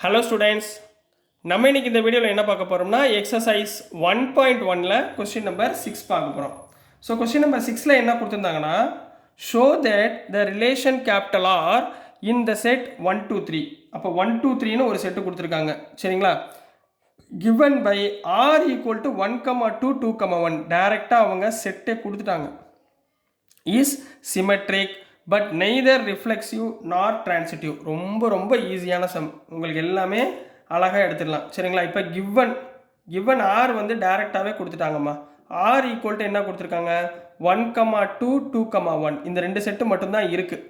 Hello students, நம்ம இன்னைக்கு இந்த வீடியோவில் என்ன பார்க்க போகிறோம்னா எக்ஸசைஸ் 1.1ல் கொஸ்டின் நம்பர் 6 பார்க்க போகிறோம். ஸோ கொஸ்டின் நம்பர் 6ல் என்ன கொடுத்துருந்தாங்கன்னா, show that the relation capital R in the set 1 2 3. அப்போ 1 2 3ன்னு ஒரு செட்டு கொடுத்துருக்காங்க. சரிங்களா? given by r equal to 1, 2, 2, 1 டைரெக்டாக அவங்க செட்டே கொடுத்துட்டாங்க. Is symmetric but neither reflexive not transitive. ரொம்ப ஈஸியான சம், உங்களுக்கு எல்லாமே அழகாக எடுத்துடலாம். சரிங்களா? இப்போ கிவன் ஆர் வந்து டைரெக்டாகவே கொடுத்துட்டாங்கம்மா. ஆர் ஈக்குவல் டு என்ன கொடுத்துருக்காங்க, 1, 2, 2, 1 இந்த ரெண்டு செட்டு மட்டும்தான் இருக்குது.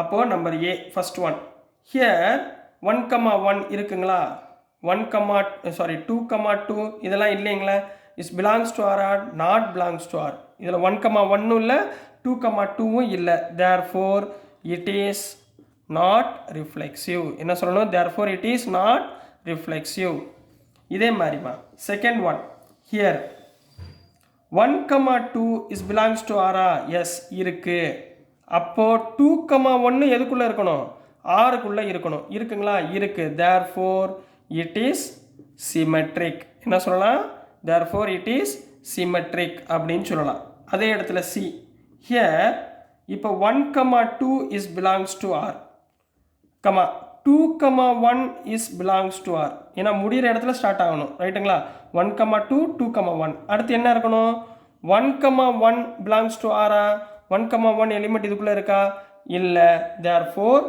அப்போது number A first one here 1, 1 இருக்குங்களா, 2, 2 இதெல்லாம் இல்லைங்களா, is belongs to R R not belongs to R. இதில் 1, 1 இல்லை, 2, 2வும் இல்லை. therefore it is not reflexive. என்ன சொல்லணும், therefore it is not reflexive. இதே மாதிரிமா second one here 1, 2 is belongs to r. Yes இருக்கு. அப்போ 2, 1 எதுக்குள்ள இருக்கணும், ஆருக்குள்ள இருக்கணும். இருக்குங்களா, இருக்கு. therefore it is symmetric. என்ன சொல்லலாம், therefore it is symmetric அப்படின்னு சொல்லலாம். அதே இடத்துல சி ஹியர் இப்போ 1, 2 is belongs to r, 2, 1 is belongs to r. ஏன்னா முடிகிற இடத்துல ஸ்டார்ட் ஆகணும், ரைட்டுங்களா? 1, 2, 2, 1 அடுத்து என்ன இருக்கணும், 1, 1 belongs to r. 1, 1 எலிமெண்ட் இதுக்குள்ளே இருக்கா, இல்லை. therefore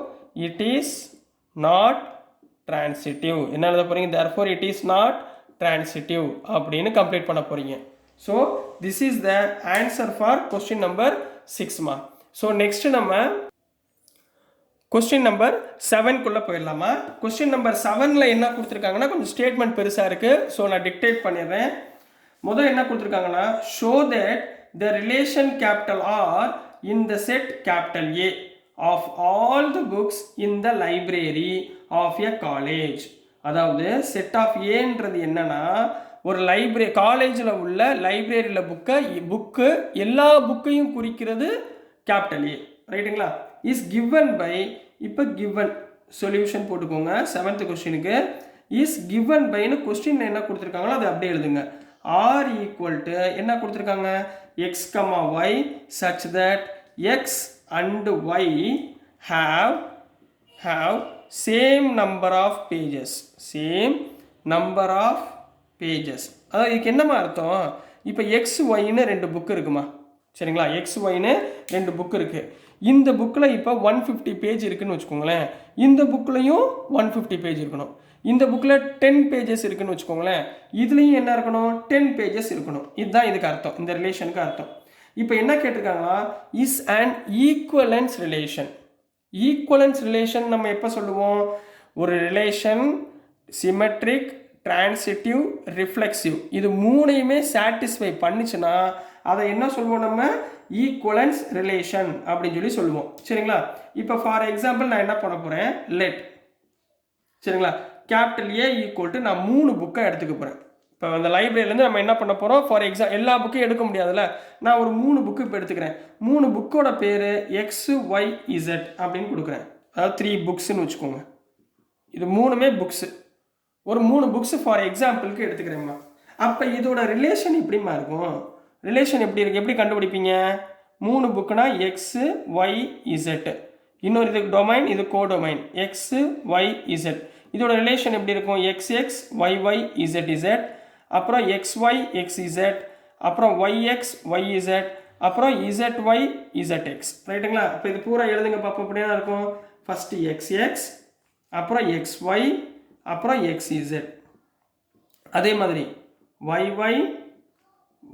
it is not transitive. என்ன எழுத போகிறீங்க, therefore it is not transitive அப்படின்னு கம்ப்ளீட் பண்ண போகிறீங்க. So this is the answer for question number 6 ma. So next நம்ம question number 7 போயிடலாமா. question number 7ல என்ன கொடுத்துருக்காங்கன்னா, கொஞ்சம் ஸ்டேட்மெண்ட் பெருசாக இருக்குது. ஸோ நான் டிக்டேட் பண்ணிடுறேன். முதல் என்ன கொடுத்துருக்காங்கன்னா, show that the relation capital R in the set capital A of all the books in the library of a college. அதாவது செட் ஆஃப் ஏன்றது என்னன்னா, ஒரு லைப்ரரி காலேஜில் உள்ள லைப்ரரியில் புக்கு எல்லா புக்கையும் குறிக்கிறது கேபிட்டல் ஏ, ரைட்டுங்களா? இஸ் கிவன் பை, இப்போ கிவன் சொல்யூஷன் போட்டுக்கோங்க 7th கொஸ்டினுக்கு. இஸ் கிவன் பைன்னு கொஸ்டின் என்ன கொடுத்துருக்காங்களோ அதை அப்படியே எழுதுங்க. ஆர் ஈக்குவல் டு என்ன கொடுத்துருக்காங்க, x comma y such that x and y have same number of pages. அதாவது இதுக்கு என்னமா அர்த்தம், இப்போ எக்ஸ் ஒய்னு 2 புக்கு இருக்குமா, சரிங்களா? எக்ஸ் ஒய்னு 2 புக்கு இருக்குது. இந்த புக்கில் இப்போ 150 பேஜ் இருக்குன்னு வச்சுக்கோங்களேன். இந்த புக்லையும் 150 பேஜ் இருக்கணும். இந்த புக்கில் 10 பேஜஸ் இருக்குன்னு வச்சுக்கோங்களேன். இதுலேயும் என்ன இருக்கணும், 10 பேஜஸ் இருக்கணும். இதுதான் இதுக்கு அர்த்தம், இந்த ரிலேஷனுக்கு அர்த்தம். இப்போ என்ன கேட்டிருக்காங்கன்னா, is an equivalence relation. Equivalence relation நம்ம எப்போ சொல்லுவோம், ஒரு ரிலேஷன் சிமெட்ரிக், டிரான்சிட்டிவ், ரிஃப்ளெக்சிவ் இது மூணையுமே சாட்டிஸ்ஃபை பண்ணிச்சுன்னா அதை என்ன சொல்லுவோம், நம்ம ஈக்குவலன்ஸ் ரிலேஷன் அப்படின்னு சொல்லுவோம். சரிங்களா? இப்போ ஃபார் எக்ஸாம்பிள் நான் என்ன பண்ண போகிறேன், லெட், சரிங்களா, கேபிட்டல் ஏ ஈக்குவல் டு நான் 3 புக்கை எடுத்துக்க போகிறேன். இப்போ அந்த லைப்ரரியிலேருந்து நம்ம என்ன பண்ண போகிறோம், ஃபார் எல்லா புக்கையும் எடுக்க முடியாதுல்ல, நான் ஒரு 3 புக்கு இப்போ எடுத்துக்கிறேன். 3 புக்கோட பேர் எக்ஸ் ஒய் இசட் அப்படின்னு கொடுக்குறேன். அதாவது 3 புக்ஸ்ன்னு வச்சுக்கோங்க. இது 3மே புக்ஸு, ஒரு 3 புக்ஸ் ஃபார் எக்ஸாம்பிளுக்கு எடுத்துக்கிறேம்மா. அப்போ இதோட ரிலேஷன் எப்படிமா இருக்கும், ரிலேஷன் எப்படி இருக்குது, எப்படி கண்டுபிடிப்பீங்க, 3 புக்குனா எக்ஸு ஒய் இசட், இன்னொரு இதுக்கு டொமைன், இது கோடொமைன், எக்ஸு ஒய் இசட். இதோட ரிலேஷன் எப்படி இருக்கும், x x y y z z, அப்புறம் எக்ஸ்ஒய் எக்ஸ் இசட், அப்புறம் ஒய்எக்ஸ் ஒய் இசட், அப்புறம் இசட் ஒய் இசட் எக்ஸ், ரைட்டுங்களா? இப்போ இது பூரா எழுதுங்க பார்ப்போம். அப்படின்னா இருக்கும், ஃபஸ்ட்டு எக்ஸ்எக்ஸ், அப்புறம் எக்ஸ்ஒய், அப்புறம் எக்ஸ்இசட். அதே மாதிரி ஒய்ஒய்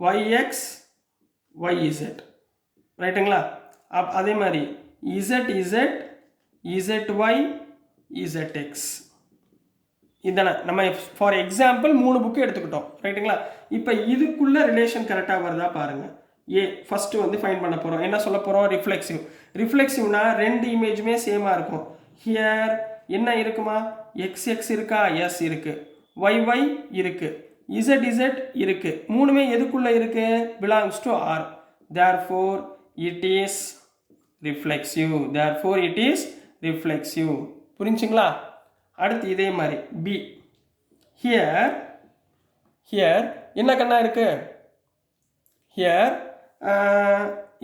ஒய்எக்ஸ் ஒய்இசட், ரைட்டுங்களா? அதே மாதிரி z z z y z x. இதானே நம்ம ஃபார் எக்ஸாம்பிள் 3 புக்கு எடுத்துக்கிட்டோம், ரைட்டுங்களா? இப்போ இதுக்குள்ள ரிலேஷன் கரெக்டாக வருதா பாருங்கள். ஏ ஃபஸ்ட்டு வந்து ஃபைன் பண்ண போகிறோம். என்ன சொல்ல போகிறோம், ரிஃப்ளெக்சிவ். ரிஃப்ளெக்சிவ்னா 2 இமேஜுமே சேமாக இருக்கும். ஹியர் என்ன இருக்குமா, எக்ஸ்எக்ஸ் இருக்கா, எஸ் இருக்குது, ஒய்ஒய் இருக்குது, இசட் இருக்குது. 3மே எதுக்குள்ளே இருக்குது, belongs to R. therefore it is reflexive. புரிஞ்சுங்களா? அடுத்து இதே மாதிரி பி. ஹியர் ஹியர் என்ன கண்ணா இருக்குது? ஹியர்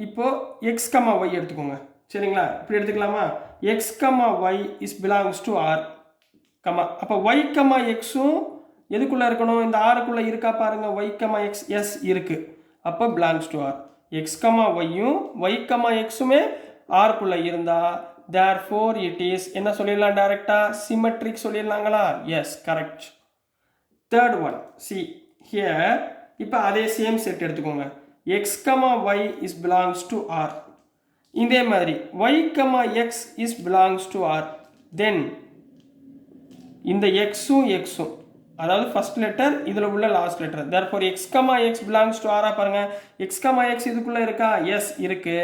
இப்போ எக்ஸ் கமா ஒய் எடுத்துக்கோங்க. சரிங்களா? இப்படி எடுத்துக்கலாமா? X comma Y is belongs to R comma. அப்போ ஒய் கமா எக்ஸும் எதுக்குள்ளே இருக்கணும்? இந்த ஆருக்குள்ளே இருக்கா பாருங்க. ஒய் கமா எக்ஸ் எஸ் இருக்குது. அப்போ belongs to R. X comma ஒய்யும் ஒய் கமா எக்ஸுமே ஆருக்குள்ளே இருந்தால் தேர்ஃபோர் இட் இஸ் என்ன சொல்லிடலாம்? டைரெக்டாக சிமெட்ரிக் சொல்லிடலாங்களா? Yes, correct. Third one C. Here இப்போ அதே சேம் செட் எடுத்துக்கோங்க. X comma Y is belongs to R. இதே மாதிரி Y comma X is belongs to R. Then இந்த எக்ஸும் எக்ஸும், அதாவது ஃபர்ஸ்ட் லெட்டர் இதில் உள்ள last letter. Therefore X comma X belongs to ஆரா பாருங்க. எக்ஸ் கமா எக்ஸ் இதுக்குள்ளே இருக்கா? எஸ் இருக்கு.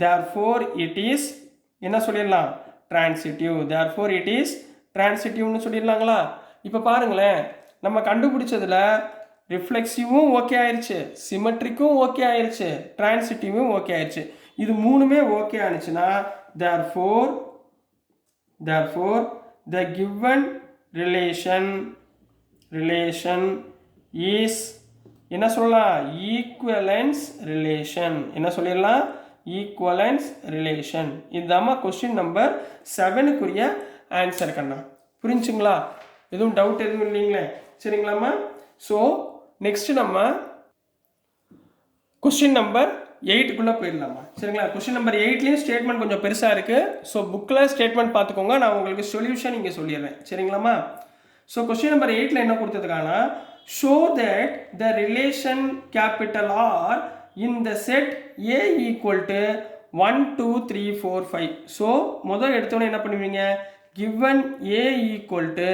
தேர்ஃபோர் இட் இஸ் என்ன சொல்லிடலாம்? டிரான்சிட்டிவ். தேர்ஃபோர் இட் இஸ் டிரான்சிட்டிவ்னு சொல்லிடலாங்களா? இப்போ பாருங்களேன், நம்ம கண்டுபிடிச்சதுல ரிஃப்ளெக்சிவும் ஓகே ஆயிடுச்சு, சிமெட்ரிக்கும் ஓகே ஆயிடுச்சு, டிரான்சிட்டிவும் ஓகே ஆயிடுச்சு. இது மூணுமே ஓகே ஆனிச்சுன்னா therefore the given relation is என்ன சொல்லலாம்? Equivalence relation. என்ன சொல்லிடலாம்? Equivalence relation. இதுதாம்மா கொஸ்டின் நம்பர் 7க்குரிய ஆன்சர் கண்ணா. புரிஞ்சுங்களா? எதுவும் டவுட் எதுவும் இல்லைங்களே? சரிங்களாம்மா? ஸோ நெக்ஸ்ட் நம்ம கொஸ்டின் நம்பர் 8க்குள்ளே போயிடலாமா? சரிங்களா? கொஸ்டின் நம்பர் 8லேயும் ஸ்டேட்மெண்ட் கொஞ்சம் பெருசாக இருக்குது. ஸோ புக்கில் ஸ்டேட்மெண்ட் பார்த்துக்கோங்க, நான் உங்களுக்கு சொல்யூஷன் இங்கே சொல்லிடுறேன். சரிங்களாம்மா? ஸோ கொஸ்டின் நம்பர் 8ல் என்ன கொடுத்ததுக்கான show that the relation capital R in the set A equal to 1 2 3 4 5. So முதல் எடுத்தோன்னே என்ன பண்ணுவீங்க? கிவன் ஏ ஈக்குவல் டு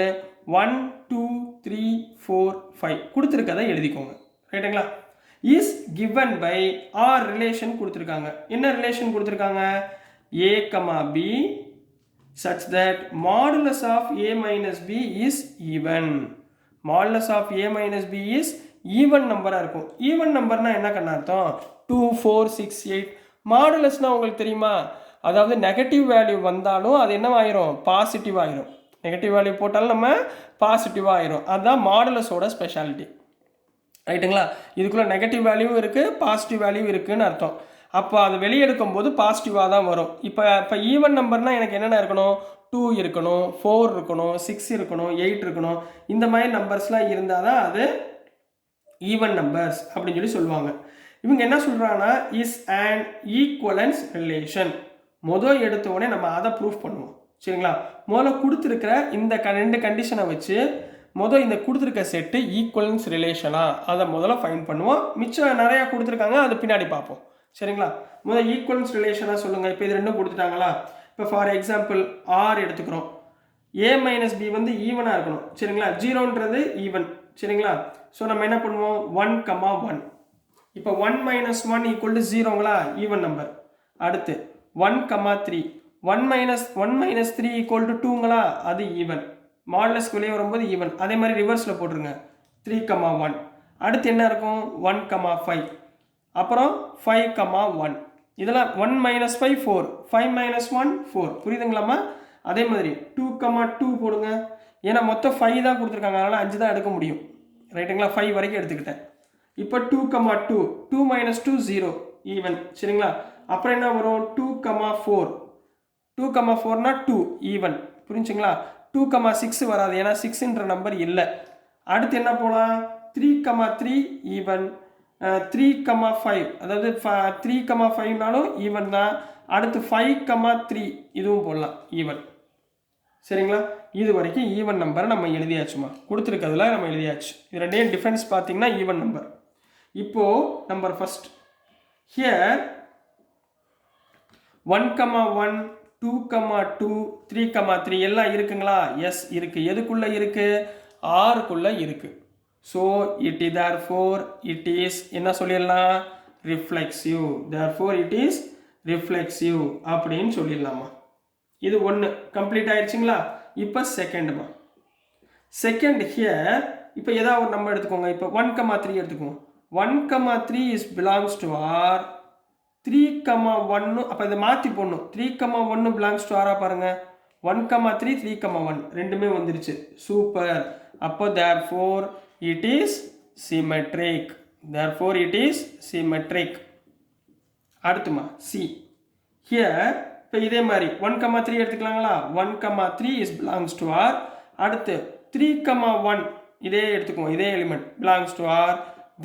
1 2 3 4 5 கொடுத்துருக்கதை எழுதிக்கோங்க. ரைட்டுங்களா? Is given by R relation கொடுத்துருக்காங்க. என்ன ரிலேஷன் கொடுத்துருக்காங்க? A comma B such that modulus of a minus b is even. Modulus of a minus b is even நம்பராக இருக்கும். ஈவன் நம்பர்னா என்ன கண்ணா அர்த்தம்? 2 4 6 8. மாடுலஸ்னால் உங்களுக்கு தெரியுமா? அதாவது நெகட்டிவ் வேல்யூ வந்தாலும் அது என்ன ஆயிரும்? பாசிட்டிவ் ஆயிரும். நெகட்டிவ் வேல்யூ போட்டாலும் நம்ம பாசிட்டிவாக ஆயிரும். அதுதான் மாடுலஸோட ஸ்பெஷாலிட்டி. ரைட்டுங்களா? இதுக்குள்ளே நெகட்டிவ் வேல்யூவும் இருக்குது, பாசிட்டிவ் வேல்யூ இருக்குதுன்னு அர்த்தம். அப்போ அது வெளியெடுக்கும் போது பாசிட்டிவாக தான் வரும். இப்போ ஈவன் நம்பர்னால் எனக்கு என்னென்ன இருக்கணும்? 2 இருக்கணும், 4 இருக்கணும், 6 இருக்கணும், 8 இருக்கணும். இந்த மாதிரி நம்பர்ஸ்லாம் இருந்தால் தான் அது ஈவன் நம்பர்ஸ் அப்படின்னு சொல்லி சொல்லுவாங்க. இவங்க என்ன சொல்கிறாங்கன்னா இஸ் அண்ட் ஈக்குவலன்ஸ் ரிலேஷன். முதல் எடுத்த உடனே நம்ம அதை ப்ரூஃப் பண்ணுவோம். சரிங்களா? முதல்ல கொடுத்துருக்கிற இந்த 2 கண்டிஷனை வச்சு இந்த கொடுத்துருக்க செட்டு ஈக்குவலன்ஸ் ரிலேஷனா அதை முதல்ல ஃபைன் பண்ணுவோம். மிச்சம் நிறையா கொடுத்துருக்காங்க, அது பின்னாடி பார்ப்போம். சரிங்களா? ஈக்குவலன்ஸ் ரிலேஷனாக சொல்லுங்கள். இப்போ இது ரெண்டும் கொடுத்துட்டாங்களா? இப்போ ஃபார் எக்ஸாம்பிள் ஆர் எடுத்துக்கிறோம். ஏ மைனஸ் பி வந்து ஈவனாக இருக்கணும். சரிங்களா? 0ன்றது ஈவன். சரிங்களா? ஸோ நம்ம என்ன பண்ணுவோம்? 1 கமா 1. இப்போ 1 மைனஸ் 1 ஈக்குவல் டு 0ங்களா? Even number. அடுத்து 1 கமா 3. 1 மைனஸ் 3 ஈக்குவல் டு 2ங்களா? அது ஈவன். மாடுலஸ்க்கு வெளியே வரும்போது ஈவன். அதே மாதிரி ரிவர்ஸில் போட்டுருங்க. 3 கமா 1. அடுத்து என்ன இருக்கும்? 1 கமா 5. அப்புறம் 5 கமா 1. இதெல்லாம் 1 மைனஸ் 5 4. 5 மைனஸ் 1 4. புரியுதுங்களாம்மா? அதே மாதிரி 2 கமா 2 போடுங்க. ஏன்னா மொத்தம் 5 தான் கொடுத்துருக்காங்க, அதனால் 5 தான் எடுக்க முடியும். ரைட்டுங்களா? 5 வரைக்கும் எடுத்துக்கிட்டேன். இப்போ 2 கமா 2. 2 minus 2 0 even. சரிங்களா? அப்புறம் என்ன வரும்? 2 கமா 4. 2 comma 4னா 2 even. புரிஞ்சுங்களா? 2 கமா 6 வராது, ஏன்னா 6ன்ற நம்பர் இல்லை. அடுத்து என்ன போகலாம்? 3 கமா 3 ஈவன். 3 கமா 5, அதாவது 3 கமா 5நாலும் ஈவன் தான். அடுத்து 5 கமா 3 இதுவும் போடலாம், ஈவன். சரிங்களா? இது வரைக்கும் ஈவன் நம்பரை நம்ம எழுதியாச்சுமா, கொடுத்துருக்கிறதுல நம்ம எழுதியாச்சு. இது ரெண்டையும் டிஃபரன்ஸ் பார்த்தீங்கன்னா ஈவன் நம்பர். இப்போது number first here 1 comma 1 2 comma 2 3 comma 3 எல்லாம் இருக்குங்களா? எஸ் இருக்கு. எதுக்குள்ளே இருக்கு? ஆறுக்குள்ளே இருக்கு. So it is therefore it is என்ன சொல்லிடலாம்? Reflexive. therefore it is reflexive அப்படின்னு சொல்லிடலாமா? இது ஒன்று கம்ப்ளீட் ஆயிடுச்சுங்களா? இப்போ செகண்ட்மா. செகண்ட் ஹியர் இப்போ ஏதாவது ஒரு நம்பர் எடுத்துக்கோங்க. இப்போ 1 கமா 3 எடுத்துக்கோங்க. 1 comma 3 is belongs to R. 3 comma 1 அப்போ இதை மாற்றி போடணும். 3 கமா 1 பிலாங்ஸ் டு ஆரா பாருங்க. 1,3 3,1 ரெண்டுமே வந்துருச்சு. சூப்பர். அப்போ therefore it is symmetric. therefore it is symmetric. அடுத்துமா C. Here இப்போ இதே மாதிரி 1,3 எடுத்துக்கலாங்களா? 1,3 is belongs to R. அடுத்து 3,1 இதே எடுத்துக்குவோம், இதே element belongs to R.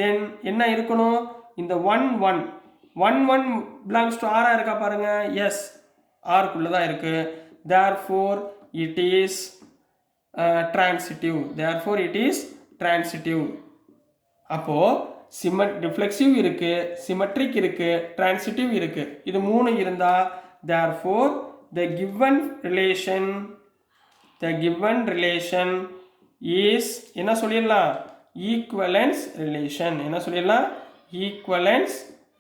then என்ன இருக்கணும்? இந்த 1 1 1 1 belongs to R இருக்கா பாருங்க. எஸ், ஆருக்குள்ள தான் இருக்கு. therefore it is transitive. therefore it is transitive. அப்போ ரிஃப்ளெக்சிவ் இருக்கு, சிமெட்ரிக் இருக்கு, டிரான்சிட்டிவ் இருக்கு. இது மூணு இருந்தா therefore the given relation is என்ன சொல்லிடலாம்? Equivalence relation. என்ன சொல்லிடலாம்? ஈக்குவலன்ஸ்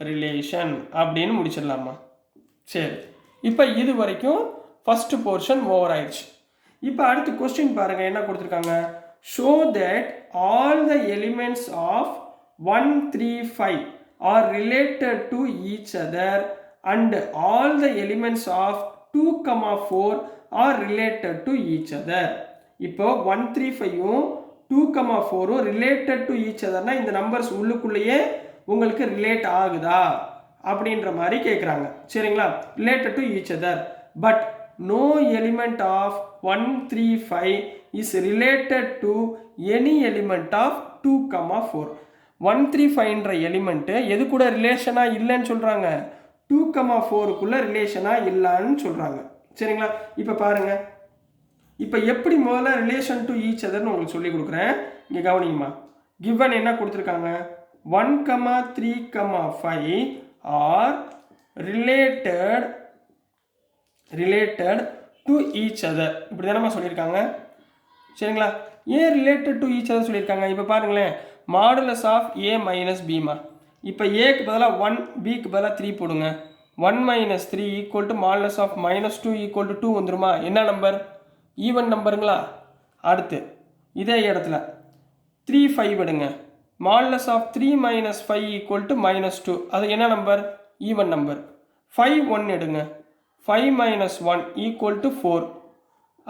ரிலேஷன் அப்படின்னு முடிச்சிடலாமா? சரி, இப்போ இது வரைக்கும் ஃபர்ஸ்ட் போர்ஷன் ஓவர் ஆயிடுச்சு. இப்போ அடுத்து கொஸ்டின் பாருங்க, என்ன கொடுத்துருக்காங்க? show that all the elements of 1 3 5 are related to each other and all the elements of 2 4 are related to each other. இப்போ 1 3 5 2 4 related to each otherனா இந்த நம்பர்ஸ் உள்ளுக்குள்ளேயே உங்களுக்கு ரிலேட் ஆகுதா அப்படின்ற மாதிரி கேட்குறாங்க. சரிங்களா? related to each other but no element of 1 3 5 is related to any element of 2 4. 1 3 5ன்ற element எது கூட ரிலேஷனாக இல்லைன்னு சொல்கிறாங்க? 2 4க்குள்ள ரிலேஷனாக இல்லைன்னு சொல்கிறாங்க. சரிங்களா? இப்போ பாருங்க, இப்போ எப்படி முதல்ல ரிலேஷன் டு ஈச் அதர்னு உங்களுக்கு சொல்லி கொடுக்குறேன். இங்கே கவனிங்கம்மா. கிவன் என்ன கொடுத்துருக்காங்க? 1 3 5 are related to each other. இப்படி தானம்மா சொல்லியிருக்காங்க. சரிங்களா? ஏன் ரிலேட்டட் டு ஈச் அதர் சொல்லியிருக்காங்க? இப்போ பாருங்களேன், மாடுலஸ் ஆஃப் ஏ மைனஸ் பிமா. இப்போ ஏக்கு பதிலாக 1, பிக்கு பதிலாக 3 போடுங்க. 1 - 3 equal to modulus of -2 equal to 2 வந்துருமா? என்ன நம்பர்? ஈவன் நம்பருங்களா? அடுத்து இதே இடத்துல 3 5 எடுங்க. மாடுலஸ் ஆஃப் 3 - 5 ஈக்குவல் டு -2, அது என்ன நம்பர்? Even number. 5 1 எடுங்க. 5 - 1 ஈக்குவல் டு 4,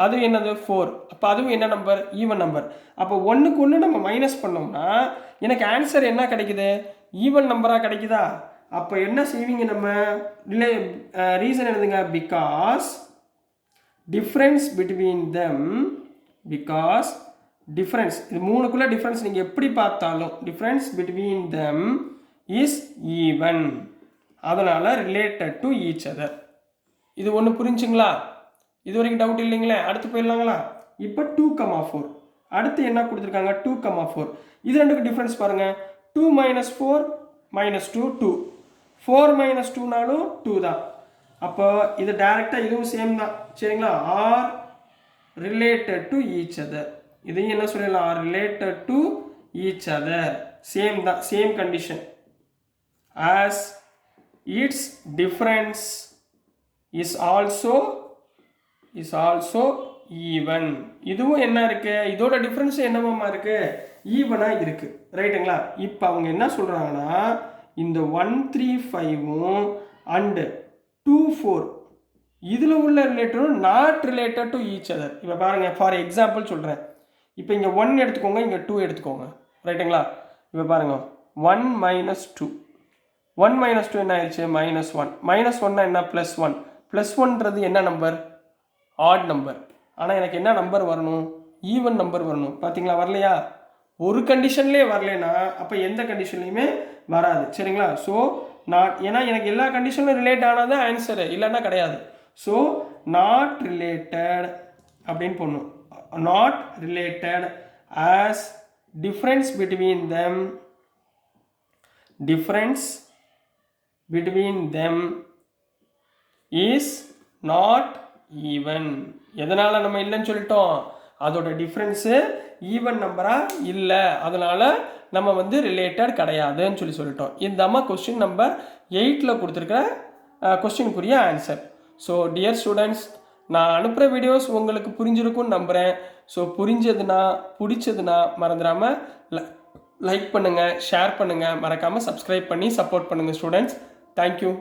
அது என்னது? 4. அப்போ அதுவும் என்ன நம்பர்? Even number. அப்போ 1க்கு 1 நம்ம மைனஸ் பண்ணோம்னா எனக்கு ஆன்சர் என்ன கிடைக்குது? ஈவன் நம்பராக கிடைக்குதா? அப்போ என்ன செய்வீங்க? நம்ம ரீசன் எழுதுங்க. Because difference between them, because difference, இது மூணுக்குள்ள டிஃப்ரென்ஸ் நீங்கள் எப்படி பார்த்தாலும் difference between them is even. அதனால் ரிலேட்டட் டு ஈச் அதர். இது ஒன்று புரிஞ்சுங்களா? இது வரைக்கும் டவுட் இல்லைங்களே. அடுத்து போயிடலாங்களா? இப்போ 2 4 அடுத்து என்ன கொடுத்துருக்காங்க? 2 4. இது ரெண்டுக்கு டிஃப்ரென்ஸ் பாருங்கள். 2 - 4 -2 2. 4 - 2நாலும் 2 தான். அப்போ இது டைரெக்டாக இதுவும் சேம் தான். சரிங்களா? Are related to each other. இதையும் என்ன சொல்லலாம்? Are related to each other. Same தான், same condition. As it's difference is also even. இதுவும் என்ன இருக்கு? இதோட டிஃப்ரென்ஸ் என்னவாமா இருக்கு? ஈவனாக இருக்கு. ரைட்டுங்களா? இப்போ அவங்க என்ன சொல்றாங்கன்னா, இந்த 1 3 5 அண்டு 2 4 இதில் உள்ள ரிலேட்டடும் not related to each other. இப்போ பாருங்க, ஃபார் எக்ஸாம்பிள் சொல்கிறேன். இப்போ இங்கே 1 எடுத்துக்கோங்க, இங்கே 2 எடுத்துக்கோங்க. ரைட்டுங்களா? இப்போ பாருங்க, 1 - 2. 1 - 2 என்ன ஆயிடுச்சு? -1. -1னா என்ன? +1. +1ன்றது என்ன நம்பர்? Add number. ஆனால் எனக்கு என்ன நம்பர் வரணும்? ஈவன் நம்பர் வரணும். பார்த்தீங்களா? வரலையா? ஒரு கண்டிஷன்லேயே வரலைன்னா அப்போ எந்த கண்டிஷன்லையுமே வராது. சரிங்களா? ஸோ நாட், ஏன்னா எனக்கு எல்லா கண்டிஷனும் ரிலேட் ஆனால் தான் ஆன்சரு, இல்லைன்னா கிடையாது. ஸோ நாட் ரிலேட்டட் அப்படின்னு போடணும். Not related as difference between them is not even. எதனால் நம்ம இல்லைன்னு சொல்லிட்டோம்? அதோட டிஃப்ரென்ஸு ஈவன் நம்பராக இல்லை, அதனால் நம்ம வந்து ரிலேட்டட் கிடையாதுன்னு சொல்லிட்டோம். இந்த அம்மா கொஸ்டின் நம்பர் 8ல் கொடுத்துருக்கிற கொஸ்டினுக்குரிய ஆன்சர். ஸோ டியர் ஸ்டூடெண்ட்ஸ், நான் அனுப்புகிற வீடியோஸ் உங்களுக்கு புரிஞ்சிருக்கும்னு நம்புகிறேன். ஸோ பிடிச்சதுன்னா மறந்துடாமல் லைக் பண்ணுங்கள், ஷேர் பண்ணுங்கள், மறக்காமல் சப்ஸ்கிரைப் பண்ணி சப்போர்ட் பண்ணுங்கள் ஸ்டூடெண்ட்ஸ். தேங்க்யூ.